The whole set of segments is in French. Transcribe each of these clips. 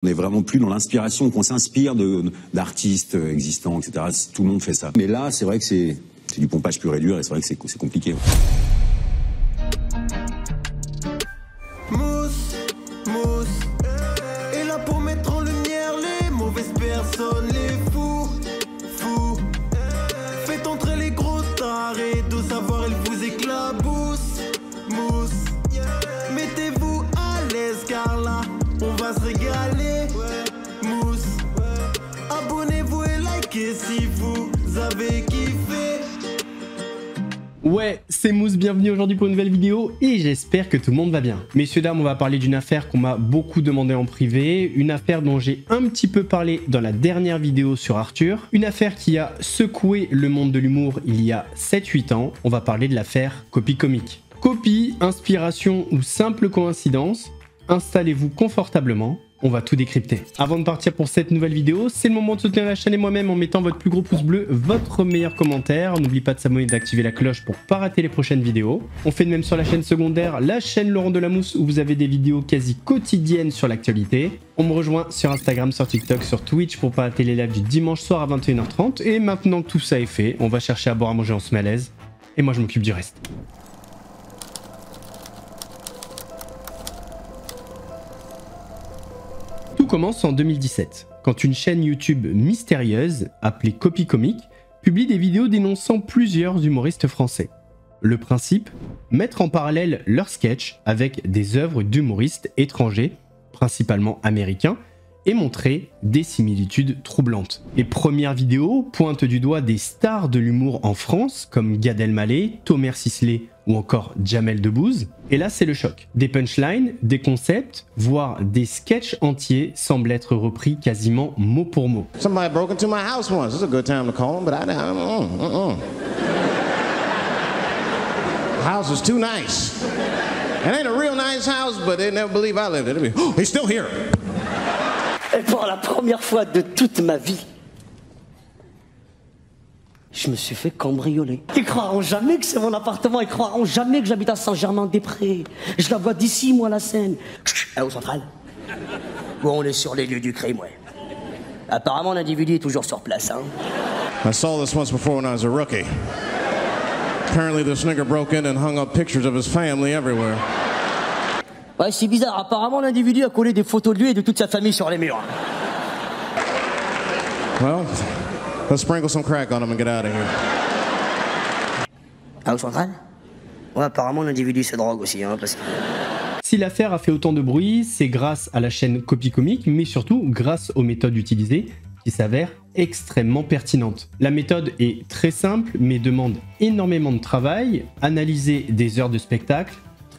On n'est vraiment plus dans l'inspiration, qu'on s'inspire d'artistes existants, etc. Tout le monde fait ça. Mais là, c'est vrai que c'est du pompage pur et dur, et c'est vrai que c'est compliqué. Mousse, et là pour mettre en lumière les mauvaises personnes, les fous. Faites entrer les gros tarés, de savoir elle vous éclabousse. Mousse, mettez-vous à l'aise car là, on va se régaler. Mousse, abonnez-vous et likez si vous avez kiffé. Ouais, c'est Mousse, bienvenue aujourd'hui pour une nouvelle vidéo et j'espère que tout le monde va bien. Messieurs, dames, on va parler d'une affaire qu'on m'a beaucoup demandé en privé, une affaire dont j'ai un petit peu parlé dans la dernière vidéo sur Arthur, une affaire qui a secoué le monde de l'humour il y a 7-8 ans, on va parler de l'affaire Copy Comic. Copie, inspiration ou simple coïncidence, installez-vous confortablement. On va tout décrypter. Avant de partir pour cette nouvelle vidéo, c'est le moment de soutenir la chaîne et moi-même en mettant votre plus gros pouce bleu, votre meilleur commentaire. N'oubliez pas de s'abonner et d'activer la cloche pour pas rater les prochaines vidéos. On fait de même sur la chaîne secondaire, la chaîne Laurent Delamousse, où vous avez des vidéos quasi quotidiennes sur l'actualité. On me rejoint sur Instagram, sur TikTok, sur Twitch pour pas rater les lives du dimanche soir à 21h30. Et maintenant que tout ça est fait, on va chercher à boire à manger, on se met à l'aise. Et moi je m'occupe du reste. Tout commence en 2017, quand une chaîne YouTube mystérieuse, appelée Copy Comic, publie des vidéos dénonçant plusieurs humoristes français. Le principe, mettre en parallèle leurs sketchs avec des œuvres d'humoristes étrangers, principalement américains, et montrer des similitudes troublantes. Les premières vidéos pointent du doigt des stars de l'humour en France, comme Gad Elmaleh, Thomas Sisley ou encore Jamel Debbouze. Et là, c'est le choc. Des punchlines, des concepts, voire des sketchs entiers semblent être repris quasiment mot pour mot. Somebody broke into my house once. It's a good time to call him, but house is too nice. It ain't a real nice house, but they never believe I lived it. Oh, he's still here. Et pour la première fois de toute ma vie, je me suis fait cambrioler. Ils croiront jamais que c'est mon appartement, ils croiront jamais que j'habite à Saint-Germain-des-Prés. Je la vois d'ici, moi, la scène. Au central. Bon, on est sur les lieux du crime, ouais. Apparemment, l'individu est toujours sur place, hein. I saw this once before when I was a rookie. Apparently this nigger broke in and hung up pictures of his family everywhere. Ouais, c'est bizarre. Apparemment, l'individu a collé des photos de lui et de toute sa famille sur les murs. Well, let's sprinkle some crack on him and get out of here. Ah, au central? Ouais, apparemment, l'individu se drogue aussi, hein, parce que... Si l'affaire a fait autant de bruit, c'est grâce à la chaîne Copy Comic, mais surtout grâce aux méthodes utilisées, qui s'avèrent extrêmement pertinentes. La méthode est très simple, mais demande énormément de travail, analyser des heures de spectacle,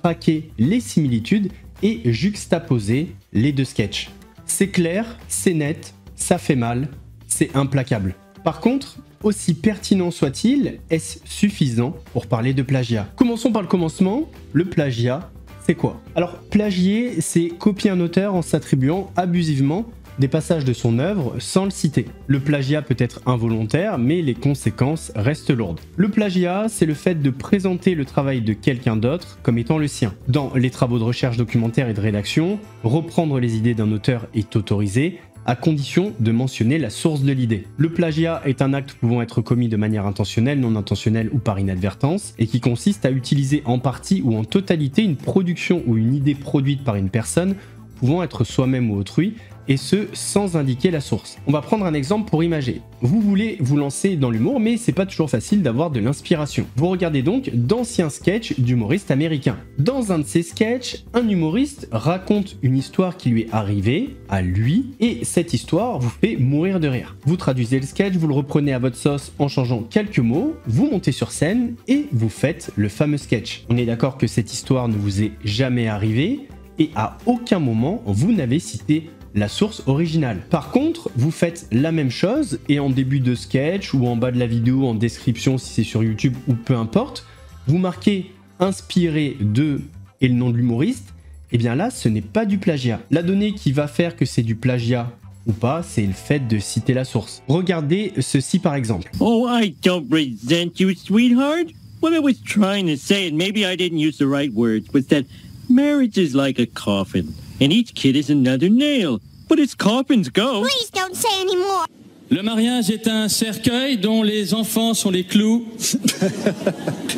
traquer les similitudes et juxtaposer les deux sketchs. C'est clair, c'est net, ça fait mal, c'est implacable. Par contre, aussi pertinent soit-il, est-ce suffisant pour parler de plagiat? Commençons par le commencement. Le plagiat, c'est quoi? Alors, plagier, c'est copier un auteur en s'attribuant abusivement des passages de son œuvre sans le citer. Le plagiat peut être involontaire, mais les conséquences restent lourdes. Le plagiat, c'est le fait de présenter le travail de quelqu'un d'autre comme étant le sien. Dans les travaux de recherche documentaire et de rédaction, reprendre les idées d'un auteur est autorisé, à condition de mentionner la source de l'idée. Le plagiat est un acte pouvant être commis de manière intentionnelle, non intentionnelle ou par inadvertance, et qui consiste à utiliser en partie ou en totalité une production ou une idée produite par une personne, pouvant être soi-même ou autrui, et ce, sans indiquer la source. On va prendre un exemple pour imager. Vous voulez vous lancer dans l'humour, mais c'est pas toujours facile d'avoir de l'inspiration. Vous regardez donc d'anciens sketchs d'humoristes américains. Dans un de ces sketchs, un humoriste raconte une histoire qui lui est arrivée, à lui, et cette histoire vous fait mourir de rire. Vous traduisez le sketch, vous le reprenez à votre sauce en changeant quelques mots, vous montez sur scène, et vous faites le fameux sketch. On est d'accord que cette histoire ne vous est jamais arrivée, et à aucun moment vous n'avez cité la source originale. Par contre, vous faites la même chose et en début de sketch ou en bas de la vidéo, en description si c'est sur YouTube ou peu importe, vous marquez inspiré de et le nom de l'humoriste, et bien là ce n'est pas du plagiat. La donnée qui va faire que c'est du plagiat ou pas, c'est le fait de citer la source. Regardez ceci par exemple. Oh, I don't resent you, sweetheart. What I was trying to say, and maybe I didn't use the right words, was that marriage is like a coffin. And each kid is another nail. but it's Carpin's Go. Please don't say any more. Le mariage est un cercueil dont les enfants sont les clous.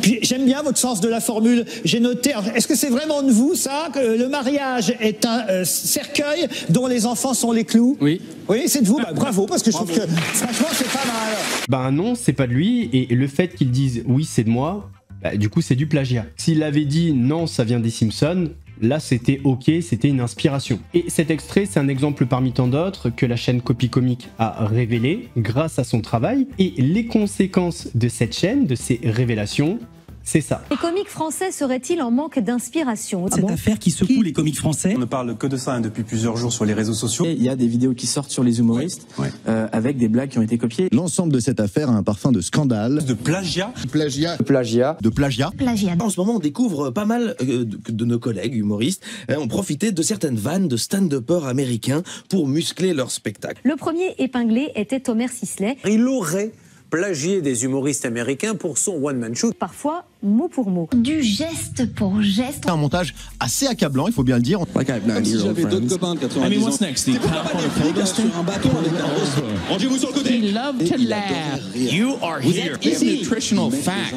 Puis j'aime bien votre sens de la formule. J'ai noté. Est-ce que c'est vraiment de vous ça que le mariage est un cercueil dont les enfants sont les clous? Oui. Oui, c'est de vous. Bah, bravo, parce que je trouve que franchement c'est pas mal. Ben non, c'est pas de lui, et le fait qu'il dise oui, c'est de moi, bah, du coup, c'est du plagiat. S'il avait dit non, ça vient des Simpsons, là, c'était ok, c'était une inspiration. Et cet extrait, c'est un exemple parmi tant d'autres que la chaîne Copy Comic a révélé grâce à son travail, et les conséquences de cette chaîne, de ces révélations, c'est ça. Les comiques français seraient-ils en manque d'inspiration? Cette affaire qui secoue les comiques français. On ne parle que de ça depuis plusieurs jours sur les réseaux sociaux. Il y a des vidéos qui sortent sur les humoristes avec des blagues qui ont été copiées. L'ensemble de cette affaire a un parfum de scandale. De plagiat. Plagiat. Plagiat. De plagiat. Plagiat. En ce moment, on découvre pas mal de nos collègues humoristes ont profité de certaines vannes de stand-uppers américains pour muscler leur spectacle. Le premier épinglé était Thomas Sisley. Il aurait plagié des humoristes américains pour son one-man show. Parfois, mot pour mot. Du geste pour geste. Un montage assez accablant, il faut bien le dire. Comme si j'avais d'autres copains de 90 ans. What's next? The tap on a folder sur un bateau avec un rose. Rangez-vous sur le côté. Love to laugh. You are here. Nutritional fact.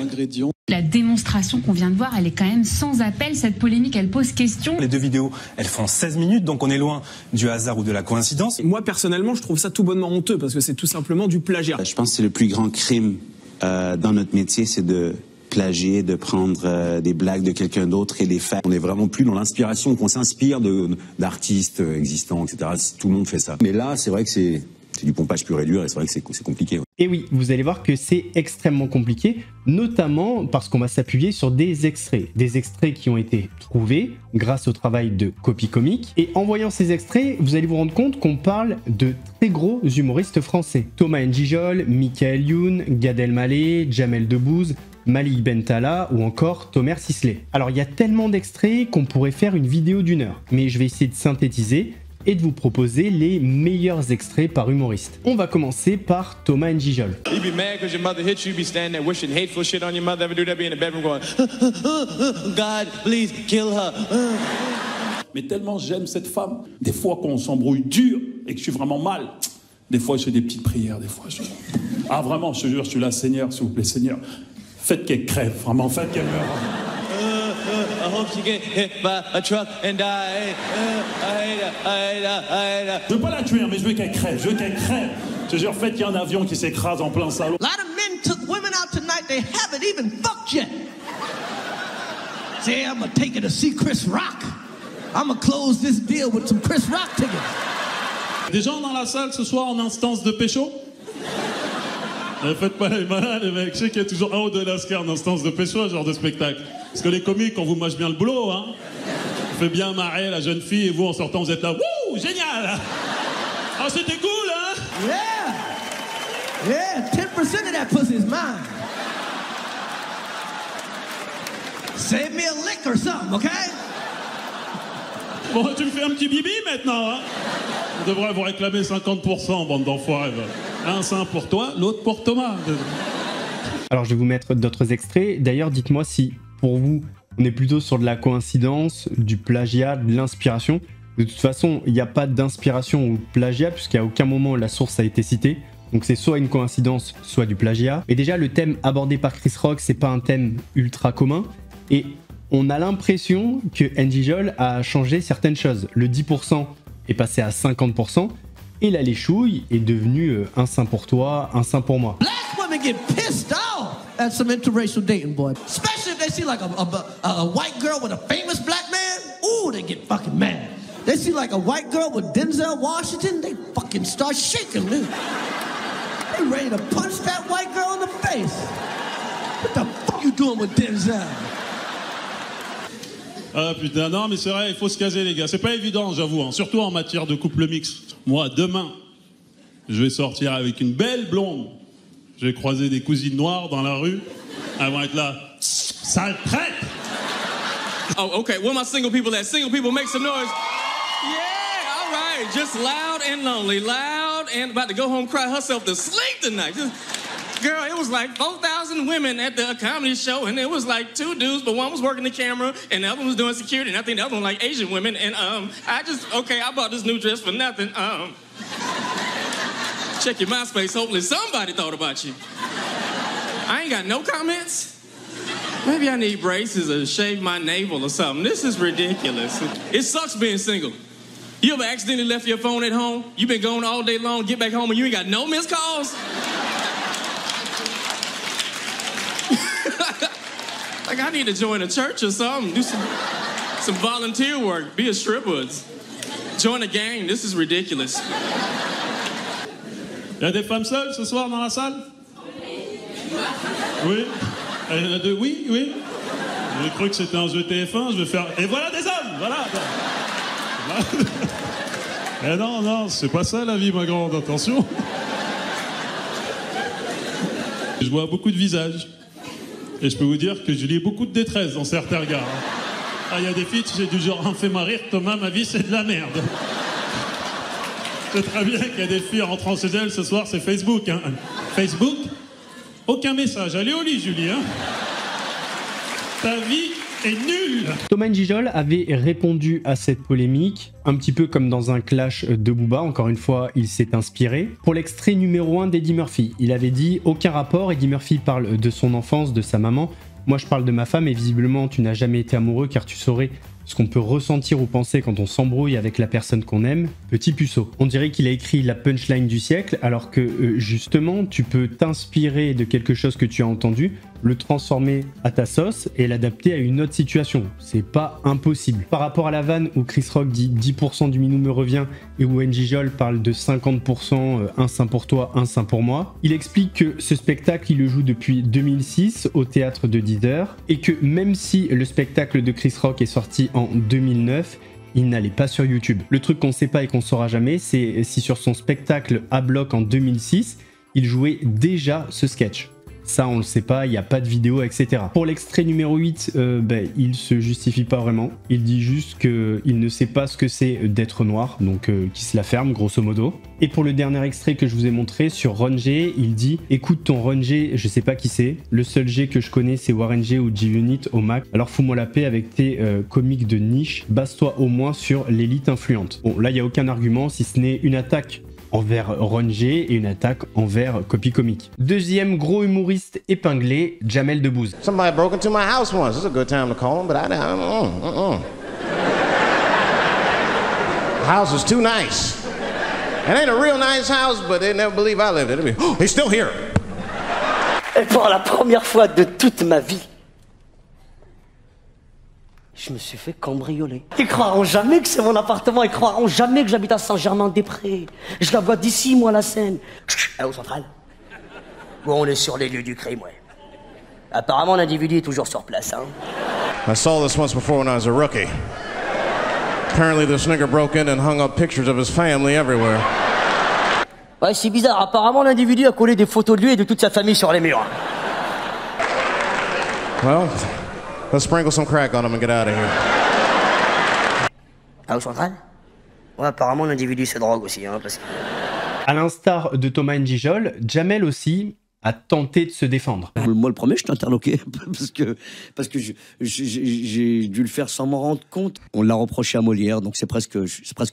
La démonstration qu'on vient de voir, elle est quand même sans appel. Cette polémique, elle pose question. Les deux vidéos, elles font 16 minutes, donc on est loin du hasard ou de la coïncidence. Moi, personnellement, je trouve ça tout bonnement honteux parce que c'est tout simplement du plagiat. Je pense que c'est le plus grand crime dans notre métier, c'est de plagier, de prendre des blagues de quelqu'un d'autre et les faire. On n'est vraiment plus dans l'inspiration, qu'on s'inspire d'artistes existants, etc. Tout le monde fait ça. Mais là, c'est vrai que c'est du pompage pur et dur, et c'est vrai que c'est compliqué. Et oui, vous allez voir que c'est extrêmement compliqué, notamment parce qu'on va s'appuyer sur des extraits qui ont été trouvés grâce au travail de Copy Comic. Et en voyant ces extraits, vous allez vous rendre compte qu'on parle de très gros humoristes français. Thomas N'Gijol, Michael Youn, Gad Elmaleh, Jamel Debbouze, Malik Bentala ou encore Thomas Sisley. Alors il y a tellement d'extraits qu'on pourrait faire une vidéo d'1 heure, mais je vais essayer de synthétiser et de vous proposer les meilleurs extraits par humoriste. On va commencer par Thomas N'Gijol. You be mad because your mother hit you, you be standing there wishing hateful shit on your mother. Ever do that? Be in the bedroom going, God, please kill her. Mais tellement j'aime cette femme, des fois quand on s'embrouille dur et que je suis vraiment mal, des fois je fais des petites prières, des fois je... Ah vraiment, je te jure, je suis là, Seigneur, s'il vous plaît, Seigneur, faites qu'elle crève, vraiment, faites qu'elle meure. I hope she get hit by a truck and die. Je veux pas la tuer, mais je veux qu'elle crève, je veux qu'elle crève. Je te jure, faites qu'il y a un avion qui s'écrase en plein salon. A lot of men took women out tonight, they haven't even fucked yet. Say, I'm gonna take her to see Chris Rock. I'm gonna close this deal with some Chris Rock tickets. Des gens dans la salle ce soir en instance de pécho? Ne faites pas les malades, les mecs. Je sais qu'il y a toujours un ou deux lascars en instance de pécho, ce genre de spectacle. Parce que les comiques, on vous mâche bien le boulot, hein. On fait bien marrer la jeune fille et vous, en sortant, vous êtes là. Wouh, génial! Ah, c'était cool, hein? Yeah, 10% of that pussy is mine. Save me a lick or something, okay? Bon, tu me fais un petit bibi maintenant, hein? On devrait vous réclamer 50%, bande d'enfoirés. Un sein pour toi, l'autre pour Thomas. Alors je vais vous mettre d'autres extraits. D'ailleurs, dites-moi si, pour vous, on est plutôt sur de la coïncidence, du plagiat, de l'inspiration. De toute façon, il n'y a pas d'inspiration ou de plagiat, puisqu'à aucun moment la source a été citée. Donc c'est soit une coïncidence, soit du plagiat. Et déjà, le thème abordé par Chris Rock, c'est pas un thème ultra commun. Et on a l'impression que N'Gijol a changé certaines choses. Le 10% est passé à 50%. Et la léchouille est devenue un sein pour toi, un sein pour moi. Black women get pissed off at some interracial dating, boy. Especially if they see like a white girl with a famous black man. Ooh, they get fucking mad. They see like a white girl with Denzel Washington, they fucking start shaking, dude. They ready to punch that white girl in the face. What the fuck you doing with Denzel? Ah putain, non mais c'est vrai, il faut se caser les gars. C'est pas évident, j'avoue, hein. Surtout en matière de couple mixte. Moi, demain, je vais sortir avec une belle blonde. Je vais croiser des cousines noires dans la rue. Elles vont être là. Sale traite! Oh, okay. Where my single people at? Single people, make some noise. Yeah, all right. Just loud and lonely. Loud and about to go home, cry herself to sleep tonight. Girl, it was like 4,000 women at the comedy show, and it was like 2 dudes, but one was working the camera, and the other one was doing security, and I think the other one like Asian women, and I bought this new dress for nothing. Check your MySpace, hopefully somebody thought about you. I ain't got no comments. Maybe I need braces or shave my navel or something. This is ridiculous. It sucks being single. You ever accidentally left your phone at home? You been gone all day long, get back home, and you ain't got no missed calls? Like, I need to join a church or something, do some volunteer work, be a stripper, join a gang. This is ridiculous. Il y a des femmes seules ce soir dans la salle? Oui. Il y en a deux? Oui, oui. J'ai cru que c'était un jeu TF1, je vais faire... Et voilà des hommes, voilà. Eh non, non, c'est pas ça la vie, ma grande, attention. Je vois beaucoup de visages. Et je peux vous dire que je lis beaucoup de détresse dans certains regards. Ah, il y a des filles, j'ai du genre, fais-moi rire, Thomas, ma vie, c'est de la merde. C'est très bien qu'il y a des filles rentrant chez elles ce soir, c'est Facebook. Hein. Facebook, aucun message. Allez au lit, Julie. Hein. Ta vie est nulle. Thomas N'Gijol avait répondu à cette polémique, un petit peu comme dans un clash de Booba. Encore une fois, il s'est inspiré. Pour l'extrait numéro 1 d'Eddie Murphy, il avait dit « Aucun rapport, Eddie Murphy parle de son enfance, de sa maman. Moi, je parle de ma femme et visiblement, tu n'as jamais été amoureux car tu saurais ce qu'on peut ressentir ou penser quand on s'embrouille avec la personne qu'on aime. Petit puceau. » On dirait qu'il a écrit la punchline du siècle alors que justement, tu peux t'inspirer de quelque chose que tu as entendu, le transformer à ta sauce et l'adapter à une autre situation. C'est pas impossible. Par rapport à la vanne où Chris Rock dit 10% du minou me revient et où N'Gijol parle de 50% un sein pour toi, un sein pour moi, il explique que ce spectacle il le joue depuis 2006 au théâtre de 10 heures et que même si le spectacle de Chris Rock est sorti en 2009, il n'allait pas sur YouTube. Le truc qu'on sait pas et qu'on saura jamais, c'est si sur son spectacle à bloc en 2006, il jouait déjà ce sketch. Ça, on le sait pas, il n'y a pas de vidéo, etc. Pour l'extrait numéro 8, il se justifie pas vraiment. Il dit juste qu'il ne sait pas ce que c'est d'être noir, donc qu'il se la ferme, grosso modo. Et pour le dernier extrait que je vous ai montré sur Ron G, il dit « Écoute ton Ron G, je sais pas qui c'est. Le seul G que je connais, c'est Warren G ou G-Unit au Mac. Alors fous-moi la paix avec tes comiques de niche. Base-toi au moins sur l'élite influente. » Bon, là, il n'y a aucun argument, si ce n'est une attaque envers Ron G et une attaque envers Copy Comic. Deuxième gros humoriste épinglé, Jamel Debbouze. Somebody broke into my house once. It's a good time to call him, but the house is too nice. It ain't a real nice house, but they never believe I lived it. Oh, he's still here. Et pour la première fois de toute ma vie, je me suis fait cambrioler. Ils croiront jamais que c'est mon appartement, ils croiront jamais que j'habite à Saint-Germain-des-Prés. Je la vois d'ici, moi, la scène. Au central. Où on est sur les lieux du crime, ouais. Apparemment, l'individu est toujours sur place, hein. I saw this once before when I was a rookie. Apparently this nigger broke in and hung up pictures of his family everywhere. Ouais, c'est bizarre. Apparemment, l'individu a collé des photos de lui et de toute sa famille sur les murs. Well, let's sprinkle some crack on him and get out of here. Ah, au central? Ouais, apparemment, l'individu se drogue aussi, hein, parce que... À l'instar de Thomas N'Gijol, Jamel aussi a tenté de se défendre. Moi, le premier, je t'ai interloqué parce que j'ai dû le faire sans m'en rendre compte. On l'a reproché à Molière, donc c'est presque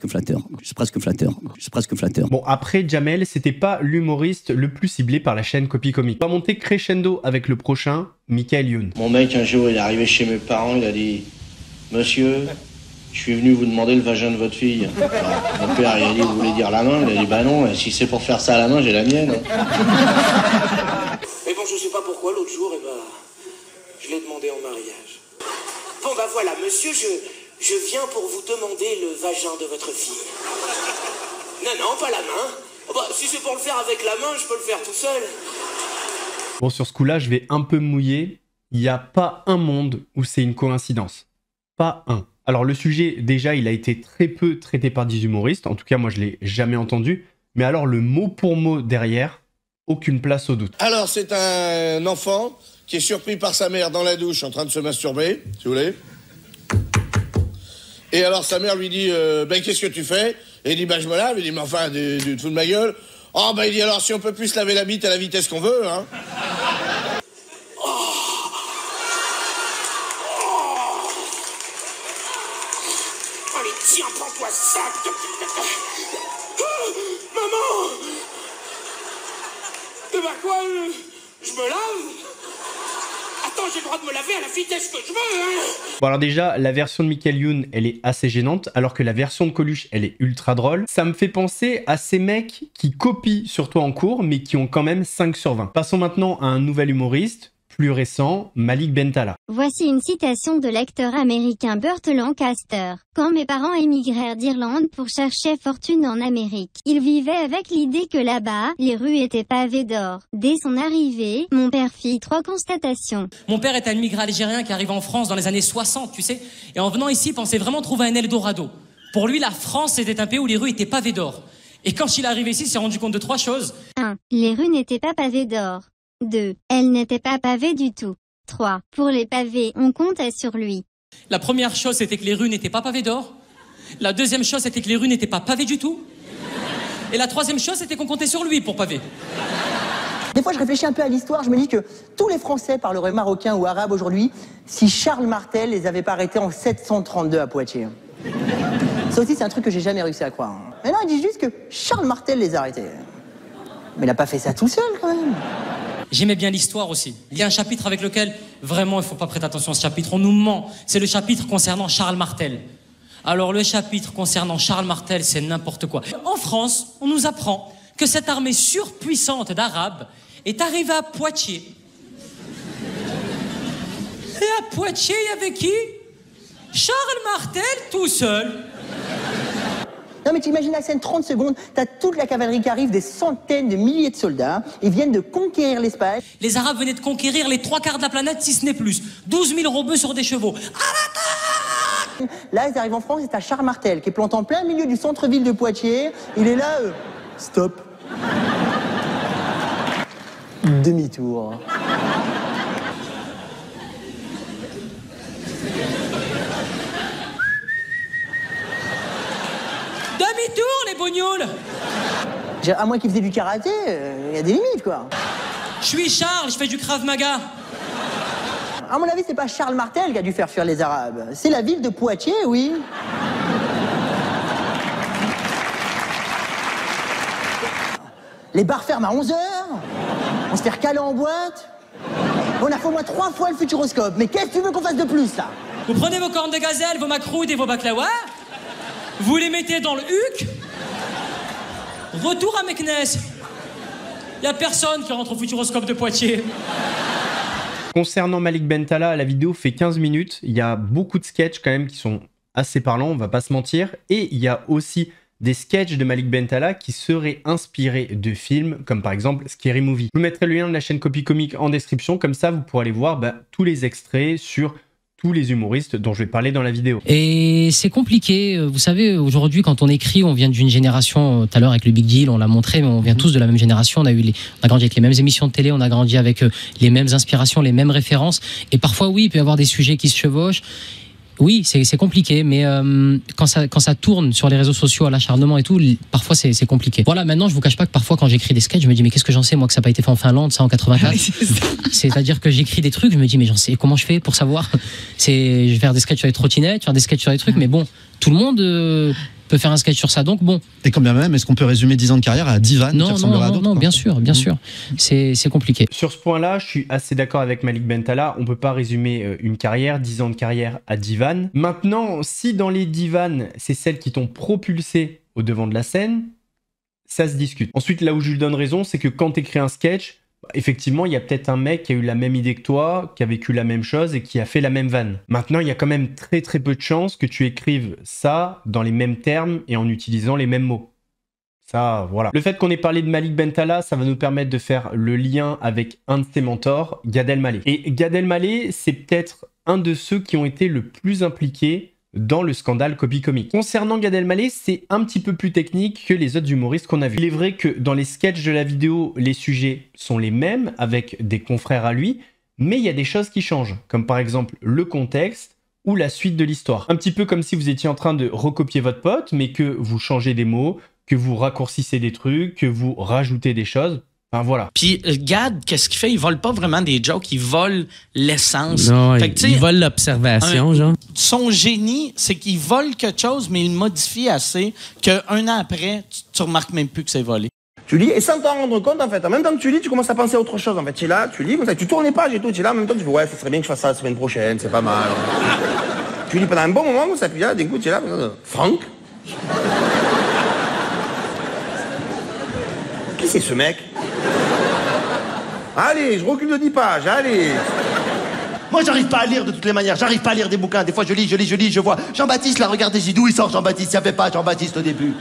flatteur. C'est presque flatteur. Bon, après, Jamel, c'était pas l'humoriste le plus ciblé par la chaîne Copy Comic. On va monter crescendo avec le prochain, Michael Youn. Mon mec, un jour, il est arrivé chez mes parents, il a dit « Monsieur, je suis venu vous demander le vagin de votre fille. » Mon père, il a dit « Vous voulez dire la main ?» Il a dit « Bah non, si c'est pour faire ça à la main, j'ai la mienne. » Mais bon, je sais pas pourquoi, l'autre jour, je l'ai demandé en mariage. Bon, bah voilà, monsieur, je viens pour vous demander le vagin de votre fille. Non, pas la main. Bah, si c'est pour le faire avec la main, je peux le faire tout seul. Bon, sur ce coup-là, je vais un peu me mouiller. Il n'y a pas un monde où c'est une coïncidence. Pas un. Alors, le sujet, déjà, il a été très peu traité par des humoristes. En tout cas, moi, je ne l'ai jamais entendu. Mais alors, le mot pour mot derrière, aucune place au doute. Alors, c'est un enfant qui est surpris par sa mère dans la douche en train de se masturber, si vous voulez. Et alors, sa mère lui dit, qu'est-ce que tu fais? Et il dit, je me lave. Il dit, mais enfin, tu te fous de ma gueule? Oh, bah il dit alors si on peut plus se laver la bite à la vitesse qu'on veut, hein. Allez, tiens, prends-toi ça. Maman. Eh ben quoi, je me lave? Attends, j'ai le droit de me laver à la vitesse que je veux, hein. Bon alors déjà, la version de Michael Youn, elle est assez gênante, alors que la version de Coluche, elle est ultra drôle. Ça me fait penser à ces mecs qui copient sur toi en cours, mais qui ont quand même 5 sur 20. Passons maintenant à un nouvel humoriste, plus récent, Malik Bentala. Voici une citation de l'acteur américain Burt Lancaster. Quand mes parents émigrèrent d'Irlande pour chercher fortune en Amérique, ils vivaient avec l'idée que là-bas, les rues étaient pavées d'or. Dès son arrivée, mon père fit 3 constatations. Mon père est un immigré algérien qui arrive en France dans les années 60, tu sais. Et en venant ici, il pensait vraiment trouver un Eldorado. Pour lui, la France était un pays où les rues étaient pavées d'or. Et quand il est arrivé ici, il s'est rendu compte de 3 choses. 1. Les rues n'étaient pas pavées d'or. 2. Elles n'étaient pas pavées du tout. 3. Pour les pavés, on comptait sur lui. La première chose, c'était que les rues n'étaient pas pavées d'or. La deuxième chose, c'était que les rues n'étaient pas pavées du tout. Et la troisième chose, c'était qu'on comptait sur lui pour paver. Des fois, je réfléchis un peu à l'histoire, je me dis que tous les Français parleraient marocain ou arabe aujourd'hui si Charles Martel les avait pas arrêtés en 732 à Poitiers. Ça aussi, c'est un truc que j'ai jamais réussi à croire. Mais non, il dit juste que Charles Martel les a arrêtés. Mais il n'a pas fait ça tout seul, quand même. J'aimais bien l'histoire aussi. Il y a un chapitre avec lequel, vraiment, il ne faut pas prêter attention à ce chapitre. On nous ment. C'est le chapitre concernant Charles Martel. Alors, le chapitre concernant Charles Martel, c'est n'importe quoi. En France, on nous apprend que cette armée surpuissante d'Arabes est arrivée à Poitiers. Et à Poitiers, il y avait qui? Charles Martel tout seul. Non mais t'imagines la scène 30 secondes, t'as toute la cavalerie qui arrive, des centaines de milliers de soldats, ils viennent de conquérir l'Espagne. Les Arabes venaient de conquérir les 3/4 de la planète, si ce n'est plus. 12 000 rebeux sur des chevaux. Là, ils arrivent en France et t'as Charles Martel qui est planté en plein milieu du centre-ville de Poitiers. Il est là, stop. Demi-tour. Demi-tour, les bognoules. À moins qu'il faisait du karaté, il y a des limites, quoi. Je suis Charles, je fais du Krav Maga. À mon avis, c'est pas Charles Martel qui a dû faire fuir les Arabes. C'est la ville de Poitiers, oui. Les bars ferment à 11h. On se fait recaler en boîte. On a fait au moins 3 fois le Futuroscope. Mais qu'est-ce que tu veux qu'on fasse de plus, là? Vous prenez vos cornes de gazelle, vos macroudes et vos baklawas. Vous les mettez dans le huc. Retour à Meknès. Y a personne qui rentre au Futuroscope de Poitiers. Concernant Malik Bentala, la vidéo fait 15 minutes. Il y a beaucoup de sketchs quand même qui sont assez parlants, on va pas se mentir. Et il y a aussi des sketchs de Malik Bentala qui seraient inspirés de films, comme par exemple Scary Movie. Je vous mettrai le lien de la chaîne Copy Comic en description, comme ça vous pourrez aller voir tous les extraits sur tous les humoristes dont je vais parler dans la vidéo. Et c'est compliqué, vous savez, aujourd'hui quand on écrit, on vient d'une génération, tout à l'heure avec le Big Deal, on l'a montré, mais on vient tous de la même génération, on a grandi avec les mêmes émissions de télé, on a grandi avec les mêmes inspirations, les mêmes références, et parfois oui, il peut y avoir des sujets qui se chevauchent. Oui, c'est compliqué, mais quand ça tourne sur les réseaux sociaux à l'acharnement et tout, parfois c'est compliqué. Voilà, maintenant je vous cache pas que parfois quand j'écris des sketchs, je me dis mais qu'est-ce que j'en sais moi que ça n'a pas été fait en Finlande, ça en 84. C'est-à-dire que j'écris des trucs, je me dis mais j'en sais comment je fais pour savoir. Je vais faire des sketchs sur les trottinettes, faire des sketchs sur les trucs, mais bon, tout le monde peut faire un sketch sur ça, donc bon. Et quand bien même, est-ce qu'on peut résumer 10 ans de carrière à 10 vannes qui ressembleraient à d'autres? Non, bien sûr, bien sûr. C'est compliqué. Sur ce point-là, je suis assez d'accord avec Malik Bentala. On peut pas résumer une carrière, 10 ans de carrière à 10 vannes. Maintenant, si dans les 10 vannes, c'est celles qui t'ont propulsé au devant de la scène, ça se discute. Ensuite, là où je lui donne raison, c'est que quand t'écris un sketch, effectivement, il y a peut-être un mec qui a eu la même idée que toi, qui a vécu la même chose et qui a fait la même vanne. Maintenant, il y a quand même très très peu de chances que tu écrives ça dans les mêmes termes et en utilisant les mêmes mots. Ça, voilà. Le fait qu'on ait parlé de Malik Bentala, ça va nous permettre de faire le lien avec un de ses mentors, Gad Elmaleh. Et Gad Elmaleh, c'est peut-être un de ceux qui ont été le plus impliqués dans le scandale Copy Comic. Concernant Gad Elmaleh, c'est un petit peu plus technique que les autres humoristes qu'on a vus. Il est vrai que dans les sketchs de la vidéo, les sujets sont les mêmes avec des confrères à lui, mais il y a des choses qui changent, comme par exemple le contexte ou la suite de l'histoire. Un petit peu comme si vous étiez en train de recopier votre pote, mais que vous changez des mots, que vous raccourcissez des trucs, que vous rajoutez des choses. Enfin, voilà. Puis Gad, qu'est-ce qu'il fait? Il vole pas vraiment des jokes, il vole l'essence. Non, fait que, il vole l'observation, genre. Son génie, c'est qu'il vole quelque chose, mais il le modifie assez qu'un an après, tu remarques même plus que c'est volé. Tu lis et sans t'en rendre compte, en fait, en même temps que tu lis, tu commences à penser à autre chose. En fait, tu es là, tu lis, comme ça, tu tournes les pages et tout, tu es là, en même temps, tu dis ouais, ça serait bien que je fasse ça la semaine prochaine, c'est pas mal. Tu lis pendant un bon moment, comme ça, puis là, d'un coup, tu es là, Franck. Qui c'est ce mec? Allez, je recule de 10 pages, allez. Moi, j'arrive pas à lire de toutes les manières, j'arrive pas à lire des bouquins. Des fois, je lis, je vois Jean-Baptiste, là, regardez, j'ai d'où il sort Jean-Baptiste, il n'y avait pas Jean-Baptiste au début.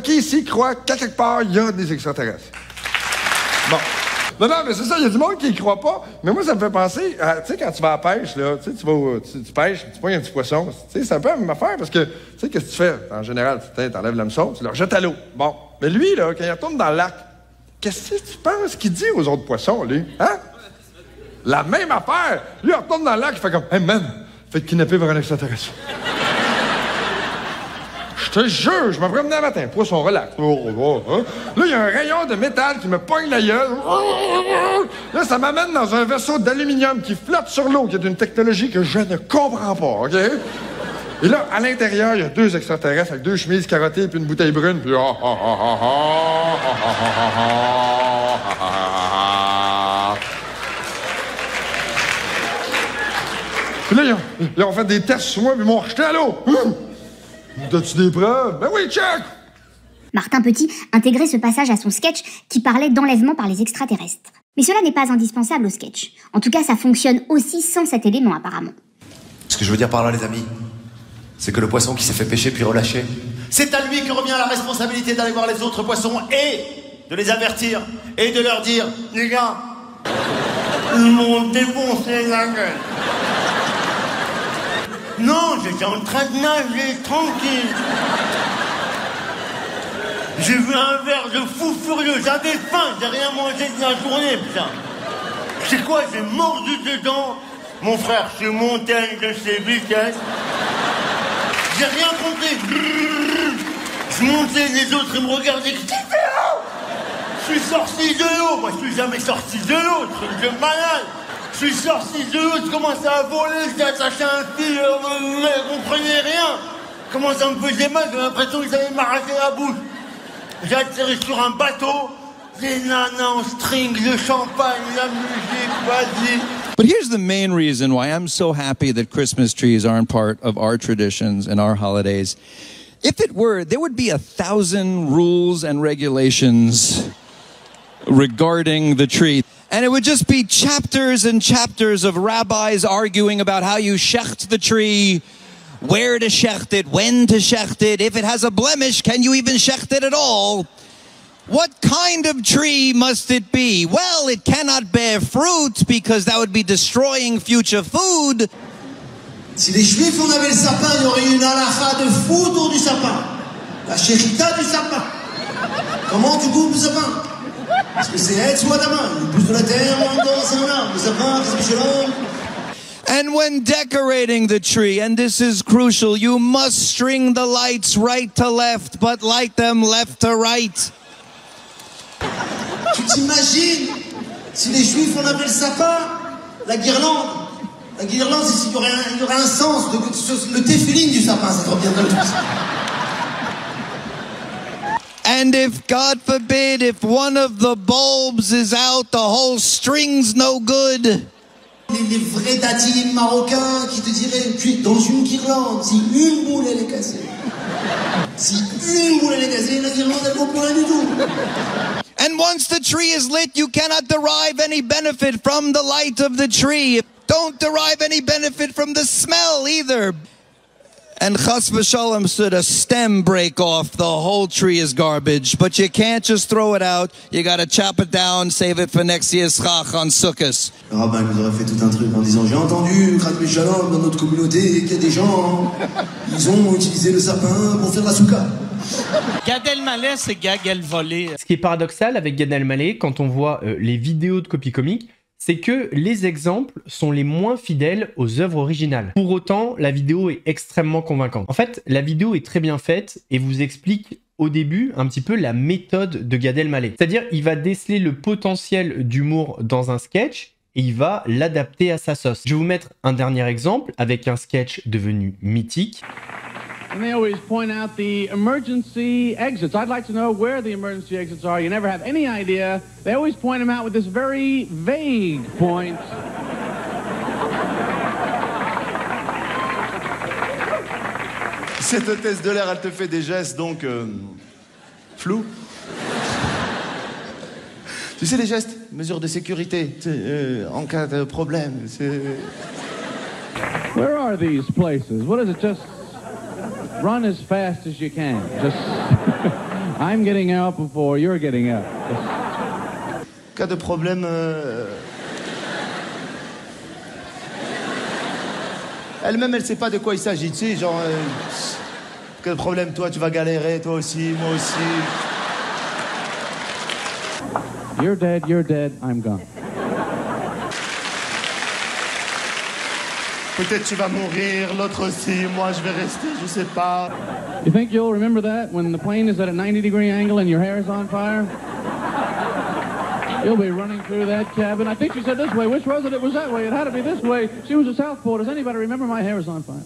Qui ici croit qu'à quelque part, il y a des extraterrestres? Bon. Non, mais c'est ça, il y a du monde qui y croit pas. Mais moi, ça me fait penser, tu sais, quand tu vas à la pêche, là, tu sais, tu pêches, tu pognes un petit poisson. Tu sais, c'est un peu la même affaire parce que, tu sais, qu'est-ce que tu fais? En général, tu t'enlèves l'hameçon, tu le rejettes à l'eau. Bon. Mais lui, là, quand il retourne dans le lac, qu'est-ce que tu penses qu'il dit aux autres poissons, lui? Hein? La même affaire! Lui, il retourne dans le lac, il fait comme, hey man, faites kidnapper par un extraterrestre. Je te jure, je me promenais un matin, poisson relax. Là, il y a un rayon de métal qui me pogne la gueule. Là, ça m'amène dans un vaisseau d'aluminium qui flotte sur l'eau, qui est une technologie que je ne comprends pas, OK? Et là, à l'intérieur, il y a 2 extraterrestres avec 2 chemises carottées puis une bouteille brune, puis... Puis là, ils ont fait des tests sur moi, puis ils m'ont rejeté à l'eau. T'as-tu des preuves? Ben oui, check! Martin Petit intégrait ce passage à son sketch qui parlait d'enlèvement par les extraterrestres. Mais cela n'est pas indispensable au sketch. En tout cas, ça fonctionne aussi sans cet élément, apparemment. Ce que je veux dire par là, les amis, c'est que le poisson qui s'est fait pêcher puis relâché, c'est à lui que revient la responsabilité d'aller voir les autres poissons et de les avertir et de leur dire, les gars, ils m'ont défoncé la gueule. Non, j'étais en train de nager, tranquille. J'ai vu un verre de fou furieux, j'avais faim, j'ai rien mangé de la journée, putain. C'est quoi, j'ai mordu dedans. Mon frère, je suis monté à une de ses vitesses. J'ai rien compris. Je montais, les autres, ils me regardaient. Je suis sorti de l'eau. Moi, je suis jamais sorti de l'eau, truc de malade. Je suis sorti de l'eau, je commençais à voler, j'étais attaché à un fil, ne comprenez rien. Comment ça me faisait mal, j'ai l'impression qu'ils allaient m'arracher la bouche. J'ai atterri sur un bateau, les nanas en string, le champagne, la musique, vas-y. But here's the main reason why I'm so happy that Christmas trees aren't part of our traditions and our holidays. If it were, there would be 1,000 rules and regulations regarding the tree. And it would just be chapters and chapters of rabbis arguing about how you shecht the tree, where to shecht it, when to shecht it, if it has a blemish, can you even shecht it at all? What kind of tree must it be? Well, it cannot bear fruit because that would be destroying future food. Si les Juifs on avait le sapin, il y aurait une halakha de fou autour du sapin. La shechita du sapin. Comment tu coupes le sapin? Parce que c'est Etz ou Adama. Le pouce de la terre, on danse un arbre. Le sapin, c'est Shalom. And when decorating the tree, and this is crucial, you must string the lights right to left, but light them left to right. Tu t'imagines si les Juifs on avait le sapin, la guirlande. La guirlande, il y aurait un sens. Le téphiline du sapin, ça te reviendrait le tout. And if, God forbid, if one of the bulbs is out, the whole string's no good. Les vrais dadis marocains qui te diraient, tu es dans une guirlande, si une boule elle est cassée. Si une boule elle est cassée, la guirlande elle vaut plus rien du tout. And once the tree is lit, you cannot derive any benefit from the light of the tree. Don't derive any benefit from the smell either. And chas v'shalom, should a stem break off, the whole tree is garbage. But you can't just throw it out. You got to chop it down, save it for next year's chach on Sukkot. Le rabbin nous aurait fait tout un truc en disant, j'ai entendu, chas v'shalom, dans notre communauté, qu'il y a des gens, ils ont utilisé le sapin pour faire la soukha. Gad Elmaleh, c'est Gad Elvolé. Ce qui est paradoxal avec Gad Elmaleh, quand on voit les vidéos de Copy Comic, c'est que les exemples sont les moins fidèles aux œuvres originales. Pour autant, la vidéo est extrêmement convaincante. En fait, la vidéo est très bien faite et vous explique au début un petit peu la méthode de Gad Elmaleh. C'est-à-dire, il va déceler le potentiel d'humour dans un sketch et il va l'adapter à sa sauce. Je vais vous mettre un dernier exemple avec un sketch devenu mythique. And they always point out the emergency exits. I'd like to know where the emergency exits are. You never have any idea. They always point them out with this very vague point. Cette hôtesse de l'air, elle te fait des gestes, donc... flous. Tu sais les gestes, mesures de sécurité, en cas de problème. Where are these places? What is it? Just run as fast as you can. Just I'm getting out before you're getting out. Cas de problème. Elle-même, elle sait pas de quoi il s'agit, tu sais, genre. Quel problème, toi, tu vas galérer, toi aussi, moi aussi. You're dead, I'm gone. Peut-être tu vas mourir, l'autre aussi, moi je vais rester, je sais pas. You think you'll remember that when the plane is at a 90-degree angle and your hair is on fire? You'll be running through that cabin. I think she said this way. Which was it? It was that way. It had to be this way. She was a Southport. Does anybody remember my hair is on fire?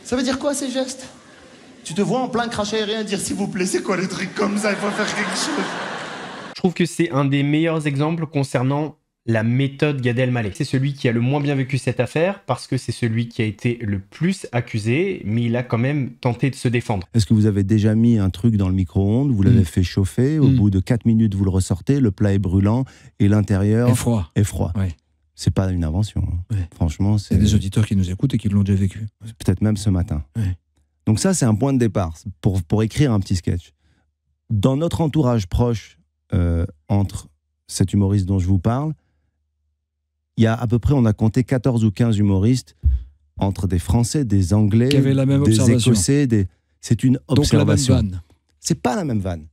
Ça veut dire quoi ces gestes? Tu te vois en plein crash aérien dire s'il vous plaît, c'est quoi les trucs comme ça? Il faut faire quelque chose. Je trouve que c'est un des meilleurs exemples concernant la méthode Gad Elmaleh. C'est celui qui a le moins bien vécu cette affaire parce que c'est celui qui a été le plus accusé, mais il a quand même tenté de se défendre. Est-ce que vous avez déjà mis un truc dans le micro-ondes, vous l'avez fait chauffer, au bout de 4 minutes vous le ressortez, le plat est brûlant et l'intérieur est froid. Oui. C'est pas une invention. Hein. Oui. Franchement, c'est... Il y a des auditeurs qui nous écoutent et qui l'ont déjà vécu. Peut-être même ce matin. Oui. Donc ça, c'est un point de départ pour écrire un petit sketch. Dans notre entourage proche, entre cet humoriste dont je vous parle, il y a à peu près, on a compté 14 ou 15 humoristes entre des Français, des Anglais, qui avaient la même des observation. Écossais. C'est une observation. Donc la même vanne. C'est pas la même vanne.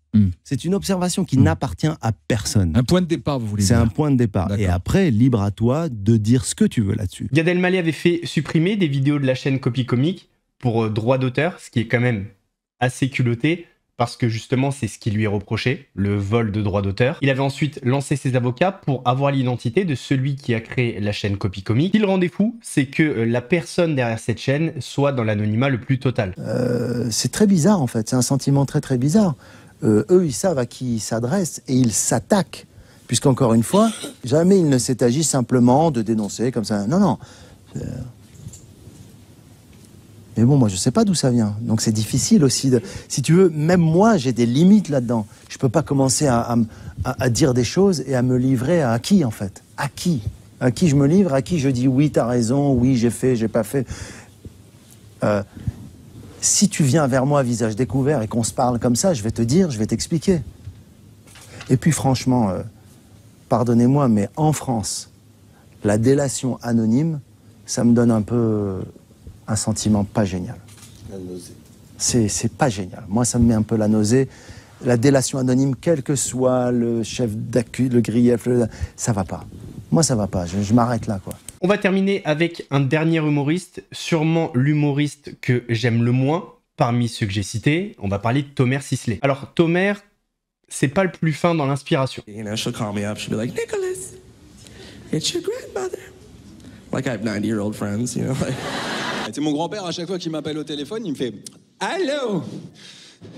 C'est une observation qui n'appartient à personne. Un point de départ, vous voulez dire? C'est un point de départ. Et après, libre à toi de dire ce que tu veux là-dessus. Gad Elmaleh avait fait supprimer des vidéos de la chaîne Copy Comique pour droit d'auteur, ce qui est quand même assez culotté, parce que justement c'est ce qui lui est reproché, le vol de droit d'auteur. Il avait ensuite lancé ses avocats pour avoir l'identité de celui qui a créé la chaîne Copy Comique. Ce qui le rendait fou, c'est que la personne derrière cette chaîne soit dans l'anonymat le plus total. C'est très bizarre en fait, c'est un sentiment très très bizarre. Eux, ils savent à qui ils s'adressent et ils s'attaquent. Puisqu'encore une fois, jamais il ne s'est agi simplement de dénoncer comme ça. Non, non. Mais bon, moi, je sais pas d'où ça vient. Donc c'est difficile aussi. Si tu veux, même moi, j'ai des limites là-dedans. Je peux pas commencer à dire des choses et à me livrer à qui, en fait? À qui? À qui je me livre? À qui je dis oui, t'as raison, oui, j'ai fait, j'ai pas fait? Si tu viens vers moi à visage découvert et qu'on se parle comme ça, je vais te dire, je vais t'expliquer. Et puis franchement, pardonnez-moi, mais en France, la délation anonyme, ça me donne un peu un sentiment pas génial. La nausée. C'est pas génial. Moi, ça me met un peu la nausée. La délation anonyme, quel que soit le chef d'accusé, le grief, ça va pas. Moi, ça va pas. Je m'arrête là, quoi. On va terminer avec un dernier humoriste, sûrement l'humoriste que j'aime le moins parmi ceux que j'ai cités. On va parler de Thomer Sisley. Alors, Thomer, c'est pas le plus fin dans l'inspiration. You know, she'll call me up, she'll be like, Nicholas, it's your grandmother. Like I have 90-year-old friends, you know, like... C'est mon grand-père, à chaque fois qu'il m'appelle au téléphone, il me fait « Allô,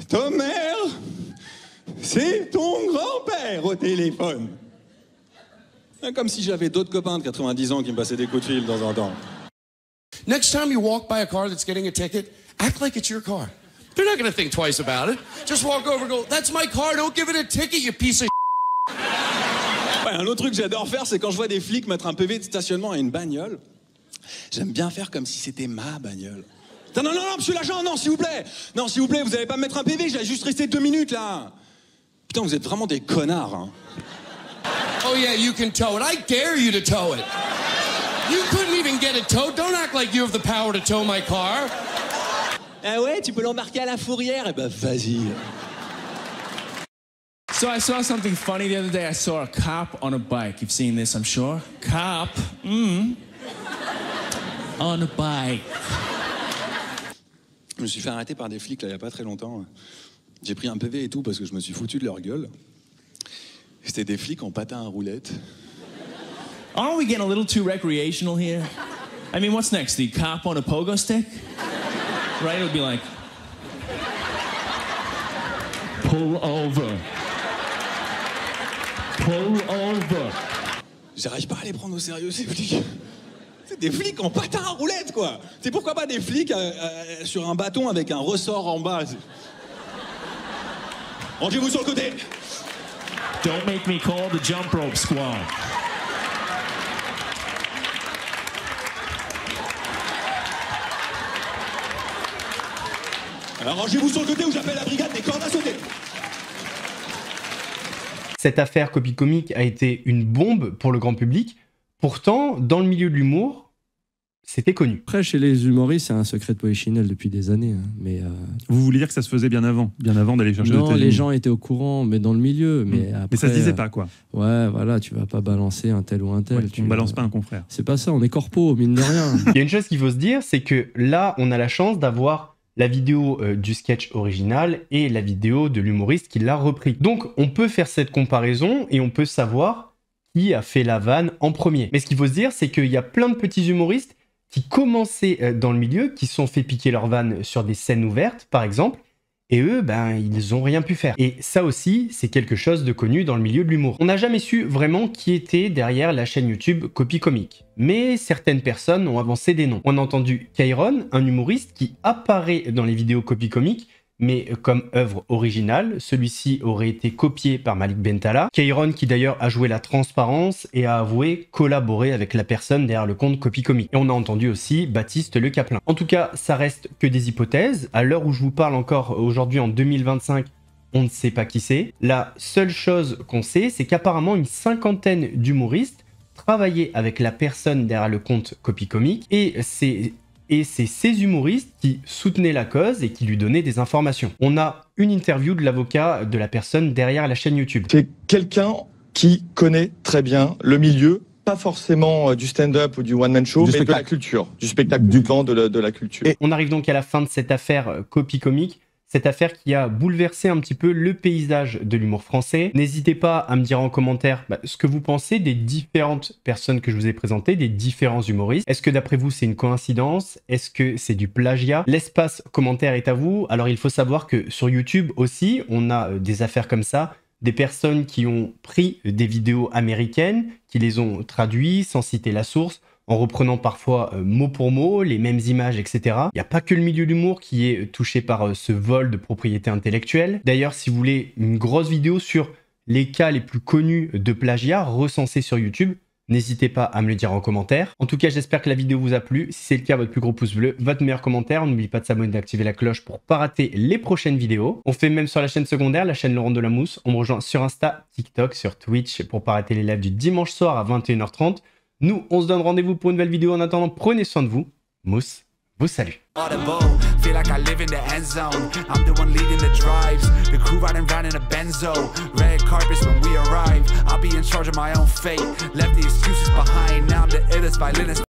Thomer, c'est ton grand-père au téléphone !» Comme si j'avais d'autres copains de 90 ans qui me passaient des coups de fil de temps en temps. Next time you walk by a car that's getting a ticket, act like it's your car. They're not going to think twice about it. Just walk over and go, that's my car, don't give it a ticket, you piece of Ouais, un autre truc que j'adore faire, c'est quand je vois des flics mettre un PV de stationnement à une bagnole, j'aime bien faire comme si c'était ma bagnole. Non, non, non, monsieur l'agent, non, s'il vous plaît. Non, s'il vous plaît, vous allez pas me mettre un PV, j'allais juste rester 2 minutes, là. Putain, vous êtes vraiment des connards, hein. Oh yeah, you can tow it. I dare you to tow it. You couldn't even get it towed. Don't act like you have the power to tow my car. Ah ouais, tu peux l'embarquer à la fourrière? Eh ben, vas-y. So So I saw something funny the other day. I saw a cop on a bike. You've seen this, I'm sure. Cop, on a bike. Je me suis fait arrêter par des flics là, il n'y a pas très longtemps. J'ai pris un PV et tout parce que je me suis foutu de leur gueule. C'était des flics en patin à roulettes. Aren't we getting a little too recreational here? I mean, what's next? The cop on a pogo stick? Right? It would be like, pull over. Pull over. J'arrive pas à les prendre au sérieux, ces flics. C'est des flics en patin à roulettes, quoi. C'est pourquoi pas des flics sur un bâton avec un ressort en bas. Rangez-vous sur le côté. Don't make me call the jump rope squad. Alors rangez-vous sur le côté ou j'appelle la brigade des cordes à sauter. Cette affaire Copy Comic a été une bombe pour le grand public. Pourtant, dans le milieu de l'humour, c'était connu. Après, chez les humoristes, c'est un secret de polichinelle depuis des années. Hein. Mais vous voulez dire que ça se faisait bien avant d'aller chercher les Non, États-Unis. les gens étaient au courant, mais dans le milieu. Mais, après, mais ça se disait pas, quoi. Ouais, voilà, tu vas pas balancer un tel ou un tel. Ouais, on balance pas un confrère. C'est pas ça, on est corpo, mine de rien. Il y a une chose qu'il faut se dire, c'est que là, on a la chance d'avoir la vidéo du sketch original et la vidéo de l'humoriste qui l'a repris. Donc, on peut faire cette comparaison et on peut savoir qui a fait la vanne en premier. Mais ce qu'il faut se dire, c'est qu'il y a plein de petits humoristes qui commençaient dans le milieu, qui se sont fait piquer leur vanne sur des scènes ouvertes, par exemple, et eux, ils ont rien pu faire. Et ça aussi, c'est quelque chose de connu dans le milieu de l'humour. On n'a jamais su vraiment qui était derrière la chaîne YouTube Copy Comic. Mais certaines personnes ont avancé des noms. On a entendu Kairon, un humoriste qui apparaît dans les vidéos Copy Comic, mais comme œuvre originale, celui-ci aurait été copié par Malik Bentala. Kairon qui d'ailleurs a joué la transparence et a avoué collaborer avec la personne derrière le compte Copy Comic. Et on a entendu aussi Baptiste Le Caplin. En tout cas, ça reste que des hypothèses. À l'heure où je vous parle encore aujourd'hui en 2025, on ne sait pas qui c'est. La seule chose qu'on sait, c'est qu'apparemment une cinquantaine d'humoristes travaillaient avec la personne derrière le compte Copy Comic et c'est ces humoristes qui soutenaient la cause et qui lui donnaient des informations. On a une interview de l'avocat de la personne derrière la chaîne YouTube. C'est quelqu'un qui connaît très bien le milieu, pas forcément du stand-up ou du one-man show, mais de la culture, du spectacle vivant, de la culture. Et on arrive donc à la fin de cette affaire Copy Comic. Cette affaire qui a bouleversé un petit peu le paysage de l'humour français. N'hésitez pas à me dire en commentaire ce que vous pensez des différentes personnes que je vous ai présentées, des différents humoristes. Est-ce que d'après vous c'est une coïncidence? Est-ce que c'est du plagiat? L'espace commentaire est à vous. Alors il faut savoir que sur YouTube aussi, on a des affaires comme ça. Des personnes qui ont pris des vidéos américaines, qui les ont traduites sans citer la source, en reprenant parfois mot pour mot les mêmes images, etc. Il n'y a pas que le milieu de l'humour qui est touché par ce vol de propriété intellectuelle. D'ailleurs, si vous voulez une grosse vidéo sur les cas les plus connus de plagiat recensés sur YouTube, n'hésitez pas à me le dire en commentaire. En tout cas, j'espère que la vidéo vous a plu. Si c'est le cas, votre plus gros pouce bleu, votre meilleur commentaire. N'oubliez pas de s'abonner et d'activer la cloche pour ne pas rater les prochaines vidéos. On fait même sur la chaîne secondaire, la chaîne Laurent Delamousse. On me rejoint sur Insta, TikTok, sur Twitch pour ne pas rater les lives du dimanche soir à 21h30. Nous, on se donne rendez-vous pour une nouvelle vidéo. En attendant, prenez soin de vous. Mousse vous salue. Feel like I live in the end zone. I'm the one leading the drives. The crew riding round in a benzo. Red carpets when we arrive. I'll be in charge of my own fate. Left the excuses behind. Now I'm the illest violinist.